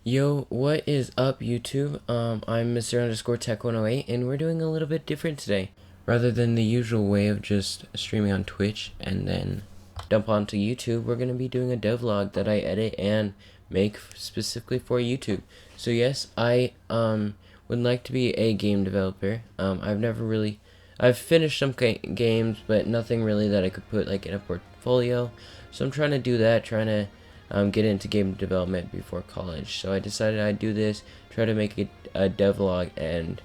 Yo, what is up, YouTube? I'm Mr. Underscore Tech 108, and we're doing a little bit different today. Rather than the usual way of just streaming on Twitch and then dump onto YouTube, we're gonna be doing a devlog that I edit and make specifically for YouTube. So yes, I would like to be a game developer. I've finished some games, but nothing really that I could put like in a portfolio. So I'm trying to do that, trying to get into game development before college. So I decided I'd do this, try to make a devlog, and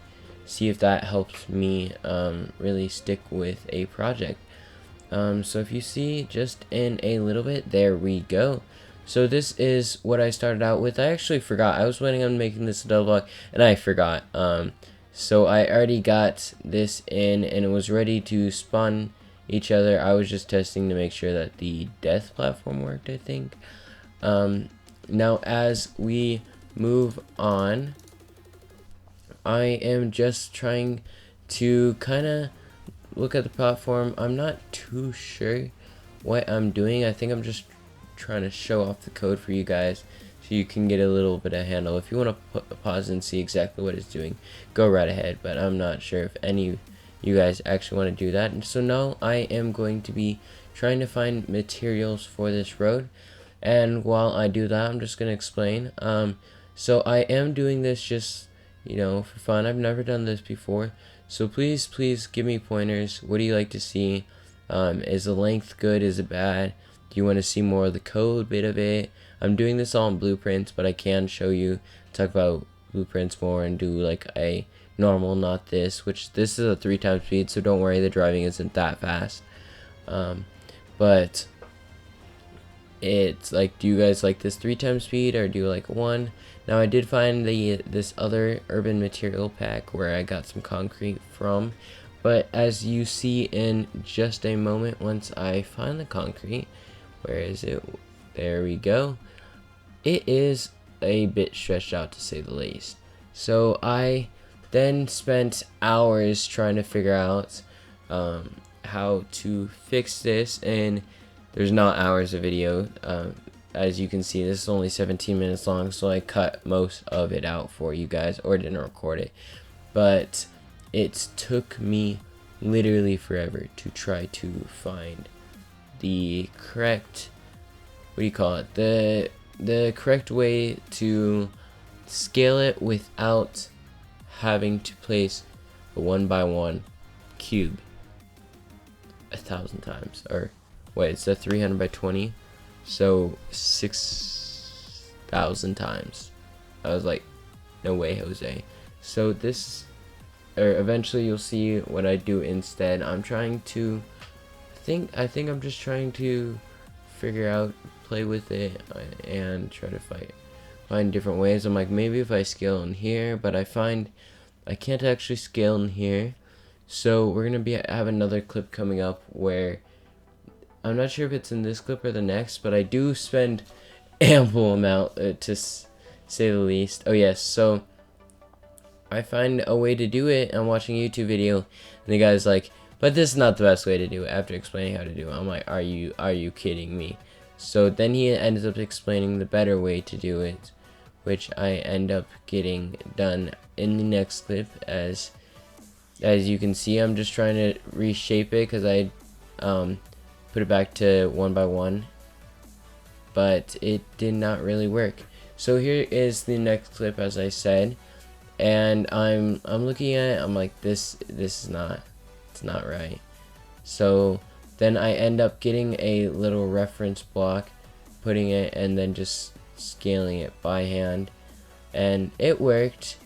see if that helps me really stick with a project. So if you see just in a little bit, there we go. So this is what I started out with. I actually forgot. I was planning on making this a devlog, and I forgot. So I already got this in, and it was ready to spawn each other. I was just testing to make sure that the death platform worked, I think. Now as we move on, I am just trying to kind of look at the platform. I'm not too sure what I'm doing. I think I'm just trying to show off the code for you guys so you can get a little bit of handle. If you want to pause and see exactly what it's doing, go right ahead, but I'm not sure if any of you guys actually want to do that. And so now I am going to be trying to find materials for this road. And while I do that, I'm just going to explain. So I am doing this just, for fun. I've never done this before. So please give me pointers. What do you like to see? Is the length good? Is it bad? Do you want to see more of the code bit of it? I'm doing this all in blueprints, but I can show you, talk about blueprints more and do like a normal, not this, which this is a 3 times speed, so don't worry, the driving isn't that fast. But it's like, do you guys like this 3 times speed or do you like 1? Now I did find this other urban material pack where I got some concrete from, but as you see in just a moment, once I find the concrete, where is it? There we go. It is a bit stretched out, to say the least. So I then spent hours trying to figure out how to fix this, and there's not hours of video. As you can see, this is only 17 minutes long, so I cut most of it out for you guys, or didn't record it. But it took me literally forever to try to find the correct, what do you call it, the correct way to scale it without having to place a 1x1 cube 1,000 times, or wait, it's a 300 by 20, so 6,000 times. I was like, no way, Jose. So this, or eventually you'll see what I do instead. I'm trying to I think I'm just trying to figure out, play with it, and try to find different ways. I'm like, maybe if I scale in here, but I find I can't actually scale in here. So we're gonna have another clip coming up where I'm not sure if it's in this clip or the next, but I do spend ample amount, to say the least. Oh yes, so I find a way to do it. I'm watching a YouTube video, and the guy's like, but this is not the best way to do it, after explaining how to do it. I'm like, are you kidding me? So then he ends up explaining the better way to do it, which I end up getting done in the next clip. As you can see, I'm just trying to reshape it because I put it back to 1x1, but it did not really work. So here is the next clip, as I said, and I'm looking at it. I'm like, this is not, it's not right. So then I end up getting a little reference block, putting it, and then just scaling it by hand, and it worked,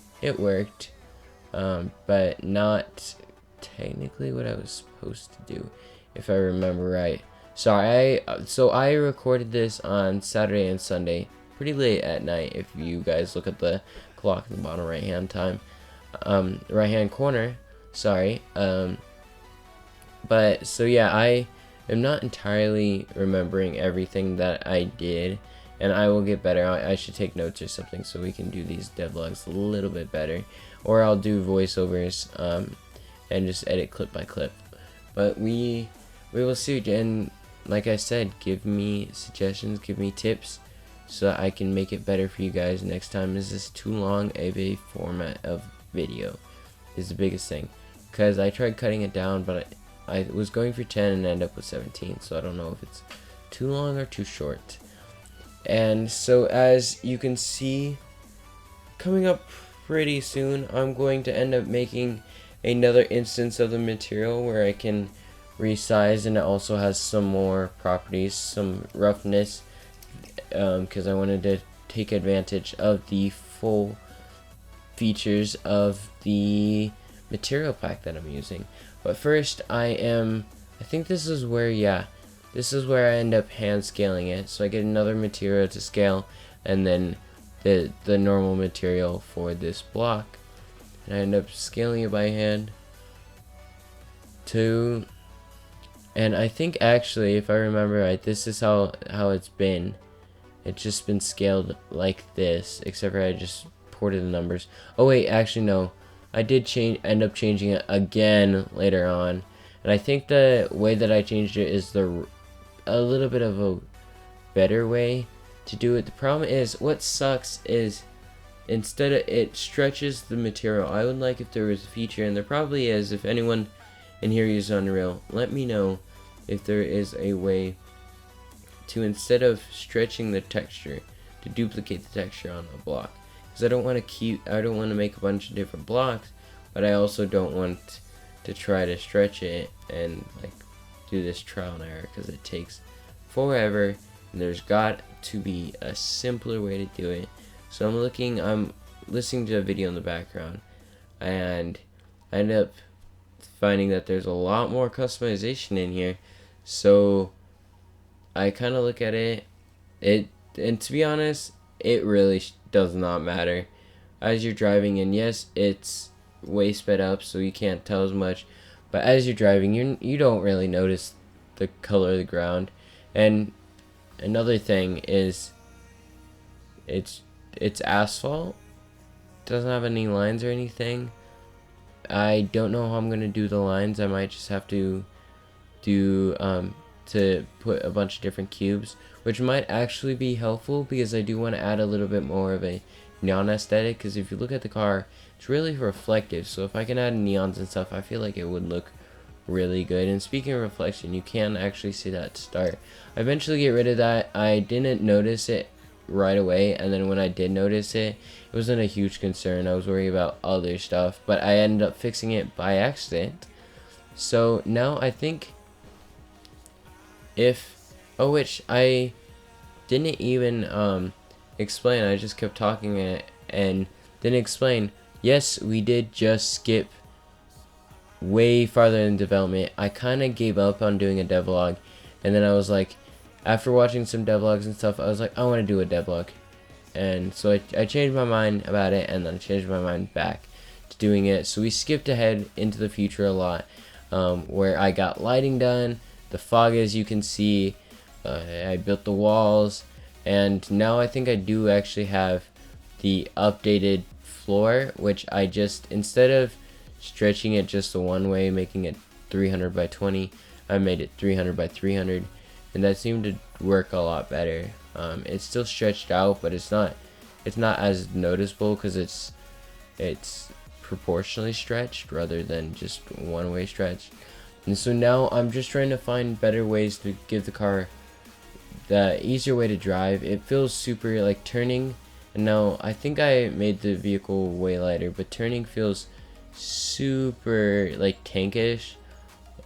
but not technically what I was supposed to do, if I remember right. Sorry, so I recorded this on Saturday and Sunday, pretty late at night. If you guys look at the clock in the bottom right hand corner, sorry. But so yeah, I am not entirely remembering everything that I did, and I will get better. I should take notes or something so we can do these devlogs a little bit better, or I'll do voiceovers and just edit clip by clip. But we will see. And like I said, give me suggestions, give me tips so that I can make it better for you guys next time. Is this too long of a format of video is the biggest thing, because I tried cutting it down, but I was going for 10 and ended up with 17, so I don't know if it's too long or too short. And so as you can see, coming up pretty soon, I'm going to end up making another instance of the material where I can resize, and it also has some more properties, some roughness, because I wanted to take advantage of the full features of the material pack that I'm using. But first, I think this is where, yeah, this is where I end up hand scaling it. So I get another material to scale, and then the normal material for this block, and I end up scaling it by hand to, and I think actually, if I remember right, this is how it's been. It's just been scaled like this, except for I just ported the numbers. Oh wait, actually no, I did end up changing it again later on, and I think the way that I changed it is a little bit of a better way to do it. The problem is, what sucks is, instead of it stretches the material, I would like if there was a feature, and there probably is. If anyone in here uses Unreal, let me know if there is a way to, instead of stretching the texture, to duplicate the texture on a block. Because I don't want to make a bunch of different blocks, but I also don't want to try to stretch it and like do this trial and error, because it takes forever, and there's got to be a simpler way to do it. So I'm listening to a video in the background, and I end up finding that there's a lot more customization in here. So I kind of look at it, and to be honest, it really does not matter as you're driving. And yes, it's way sped up, so you can't tell as much, but as you're driving, you don't really notice the color of the ground. And another thing is, it's asphalt, doesn't have any lines or anything. I don't know how I'm gonna do the lines. I might just have to do to put a bunch of different cubes, which might actually be helpful, because I do want to add a little bit more of a neon aesthetic, because if you look at the car, it's really reflective. So if I can add neons and stuff, I feel like it would look really good. And speaking of reflection, you can actually see that start. I eventually get rid of that. I didn't notice it right away, and then when I did notice it, it wasn't a huge concern. I was worried about other stuff, but I ended up fixing it by accident. So now I think which I didn't even explain, I just kept talking and didn't explain. Yes, we did just skip way farther in development. I kind of gave up on doing a devlog, and then I was like, after watching some devlogs and stuff, I was like, I want to do a devlog. And so I changed my mind about it, and then I changed my mind back to doing it. So we skipped ahead into the future a lot, where I got lighting done, the fog, as you can see, I built the walls, and now I think I do actually have the updated floor, which I just, instead of stretching it just the one way, making it 300 by 20, I made it 300 by 300, and that seemed to work a lot better. It's still stretched out, but it's not as noticeable, because it's proportionally stretched rather than just one way stretched. And so now I'm just trying to find better ways to give the car the easier way to drive. It feels super like turning, and now I think I made the vehicle way lighter, but turning feels super like tankish.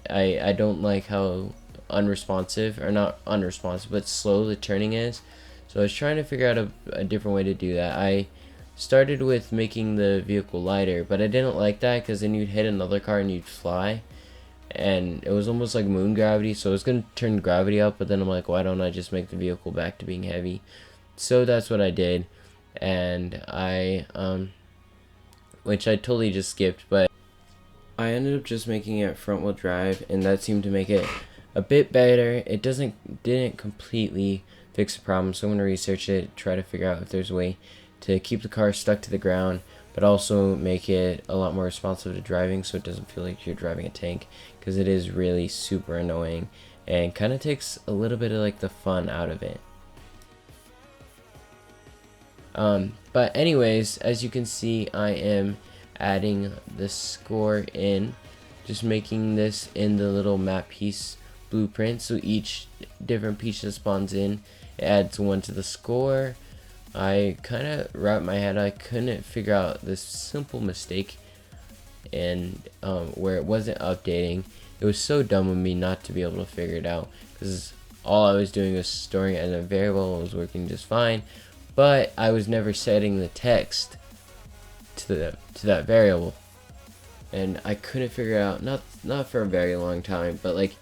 I don't like how unresponsive, or not unresponsive, but slow the turning is. So I was trying to figure out a different way to do that. I started with making the vehicle lighter, but I didn't like that, because then you'd hit another car and you'd fly, and it was almost like moon gravity. So I was going to turn gravity up, but then I'm like, why don't I just make the vehicle back to being heavy? So that's what I did, and which I totally just skipped, but I ended up just making it front wheel drive, and that seemed to make it a bit better. It didn't completely fix the problem, so I'm going to research it, try to figure out if there's a way to keep the car stuck to the ground, but also make it a lot more responsive to driving, so it doesn't feel like you're driving a tank, because it is really super annoying and kind of takes a little bit of like the fun out of it. But anyways, as you can see, I am adding the score in, just making this in the little map piece blueprint. So each different piece that spawns in, it adds one to the score. I kind of wrapped my head, I couldn't figure out this simple mistake, and where it wasn't updating. It was so dumb of me not to be able to figure it out, because all I was doing was storing it as a variable. It was working just fine, but I was never setting the text to that variable, and I couldn't figure it out, not for a very long time, but like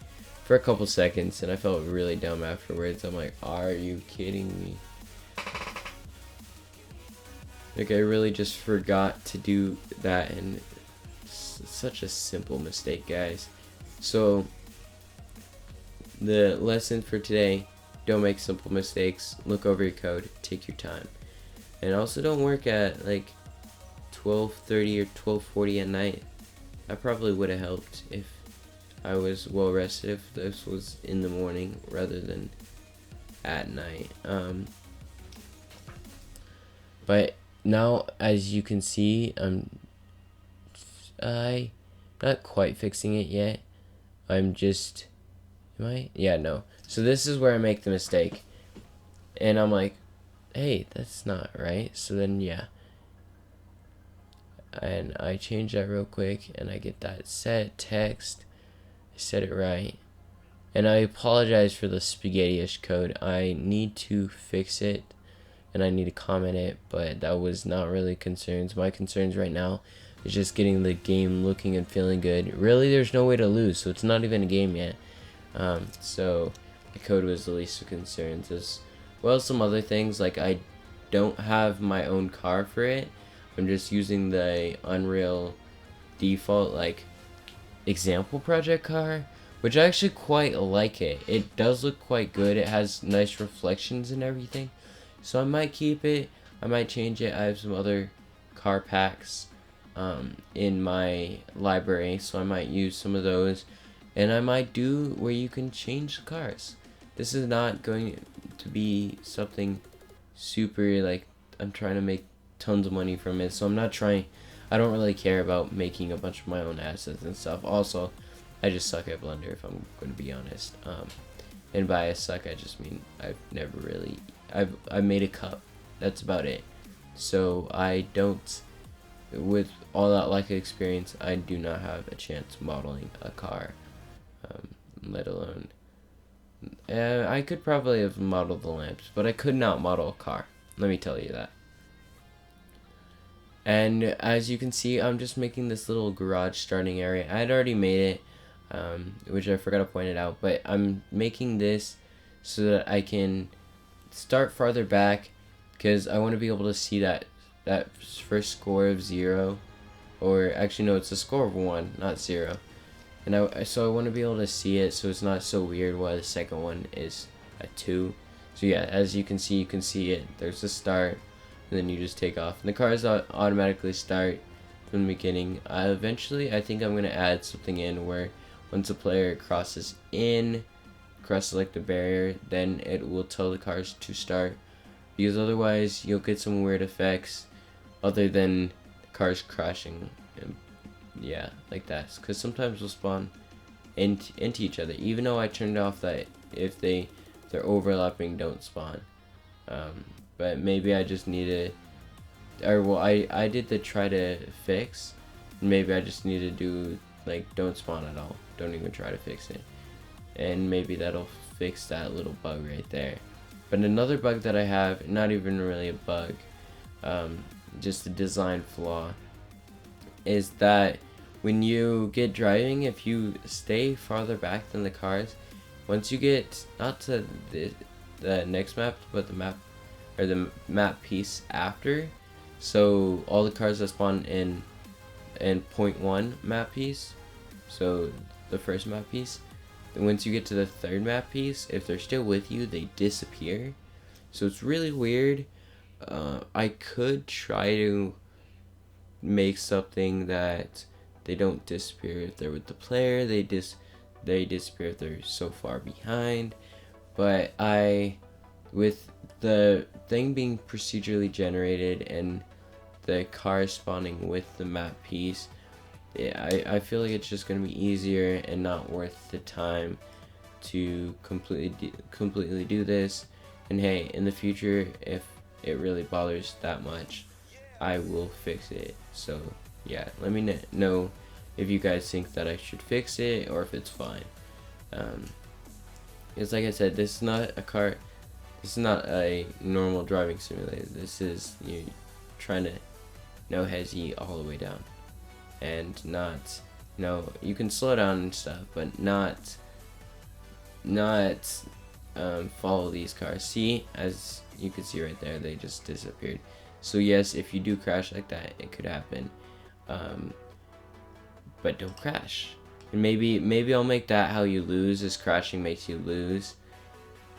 for a couple seconds, and I felt really dumb afterwards. I'm like, are you kidding me? Like, I really just forgot to do that, and it's such a simple mistake, guys. So the lesson for today: don't make simple mistakes. Look over your code. Take your time, and also don't work at like 12:30 or 12:40 at night. I probably would have helped if I was well rested, if this was in the morning rather than at night. But now, as you can see, I'm not quite fixing it yet. I'm just, am I? Yeah, no. So this is where I make the mistake, and I'm like, hey, that's not right. So then, yeah, and I change that real quick, and I get that set text. I set it right, and I apologize for the spaghetti-ish code. I need to fix it, and I need to comment it, but that was not really concerns. My concerns right now is just getting the game looking and feeling good. Really, there's no way to lose, so it's not even a game yet. So the code was the least of concerns. As well as some other things, like I don't have my own car for it. I'm just using the Unreal default like example project car, which I actually quite like it. It does look quite good. It has nice reflections and everything. So I might keep it. I might change it. I have some other car packs in my library, so I might use some of those. And I might do where you can change the cars. This is not going to be something super like I'm trying to make tons of money from it. So I'm not trying. I don't really care about making a bunch of my own assets and stuff. Also, I just suck at Blender, if I'm going to be honest. And by I suck, I just mean I've never really. I made a cup. That's about it. So I don't. With all that lack of experience, I do not have a chance modeling a car, let alone. I could probably have modeled the lamps, but I could not model a car. Let me tell you that. And as you can see, I'm just making this little garage starting area. I had already made it, which I forgot to point it out, but I'm making this so that I can start farther back, because I want to be able to see that first score of 0, or actually no, it's a score of 1, not 0. And so I want to be able to see it, so it's not so weird why the second one is a 2. So yeah, as you can see it. There's the start, and then you just take off. And the cars automatically start from the beginning. Eventually, I think I'm going to add something in where once a player crosses like the barrier, then it will tell the cars to start. Because otherwise, you'll get some weird effects other than cars crashing. And yeah, like that. Because sometimes they'll spawn into each other. Even though I turned off that if they're overlapping, don't spawn. But maybe I just need to, or well, I did the try to fix. Maybe I just need to do like don't spawn at all. Don't even try to fix it. And maybe that'll fix that little bug right there. But another bug that I have, not even really a bug, just a design flaw, is that when you get driving, if you stay farther back than the cars, once you get not to the next map, but the map piece after, so all the cars that spawn in 0.1 map piece, so the first map piece, and once you get to the third map piece, if they're still with you, they disappear. So it's really weird. I could try to make something that they don't disappear if they're with the player. They disappear if they're so far behind. But with the thing being procedurally generated and the car spawning with the map piece, yeah, I feel like it's just gonna be easier and not worth the time to completely do this. And hey, in the future, if it really bothers that much, I will fix it. So yeah, let me know if you guys think that I should fix it or if it's fine. Because like I said, this is not a car. This is not a normal driving simulator. This is you trying to no hezzy all the way down, and not you can slow down and stuff, but not follow these cars. See, as you can see right there, they just disappeared. So yes, if you do crash like that, it could happen, but don't crash. And maybe I'll make that how you lose, is crashing makes you lose.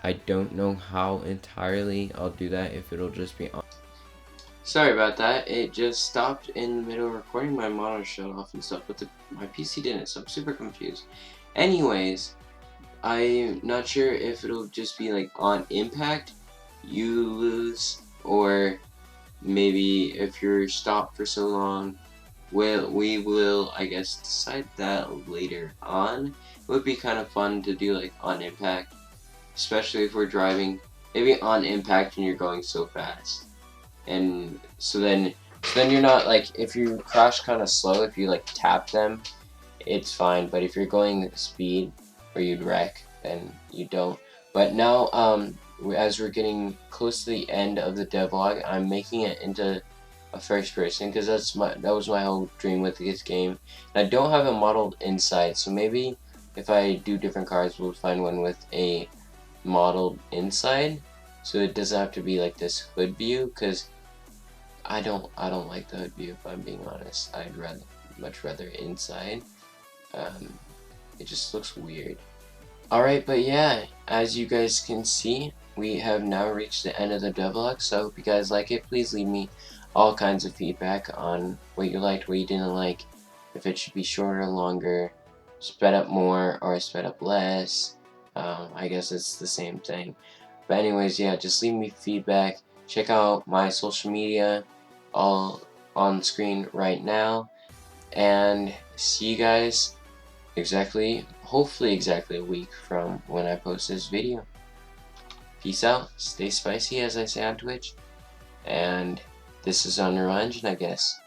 I don't know how entirely I'll do that, if it'll just be on. Sorry about that, it just stopped in the middle of recording, my monitor shut off and stuff, but my PC didn't, so I'm super confused. Anyways, I'm not sure if it'll just be like on impact, you lose, or maybe if you're stopped for so long. Well, we will, I guess, decide that later on. It would be kind of fun to do like on impact, especially if we're driving, maybe on impact and you're going so fast. And so then you're not like, if you crash kind of slow, if you like tap them, it's fine. But if you're going speed or you'd wreck, then you don't. But now, as we're getting close to the end of the devlog, I'm making it into a first person, because that was my whole dream with this game. And I don't have it modeled inside, so maybe if I do different cars, we'll find one with a modeled inside, so it doesn't have to be like this hood view, because I don't like the hood view, if I'm being honest. I'd much rather inside. It just looks weird. Alright, but yeah, as you guys can see, we have now reached the end of the devlog, so I hope you guys like it. Please leave me all kinds of feedback on what you liked, what you didn't like, if it should be shorter, longer, sped up more, or sped up less. I guess it's the same thing. But anyways, yeah, just leave me feedback. Check out my social media, all on screen right now. And see you guys hopefully exactly a week from when I post this video. Peace out, stay spicy, as I say on Twitch. And this is Unreal Engine, I guess.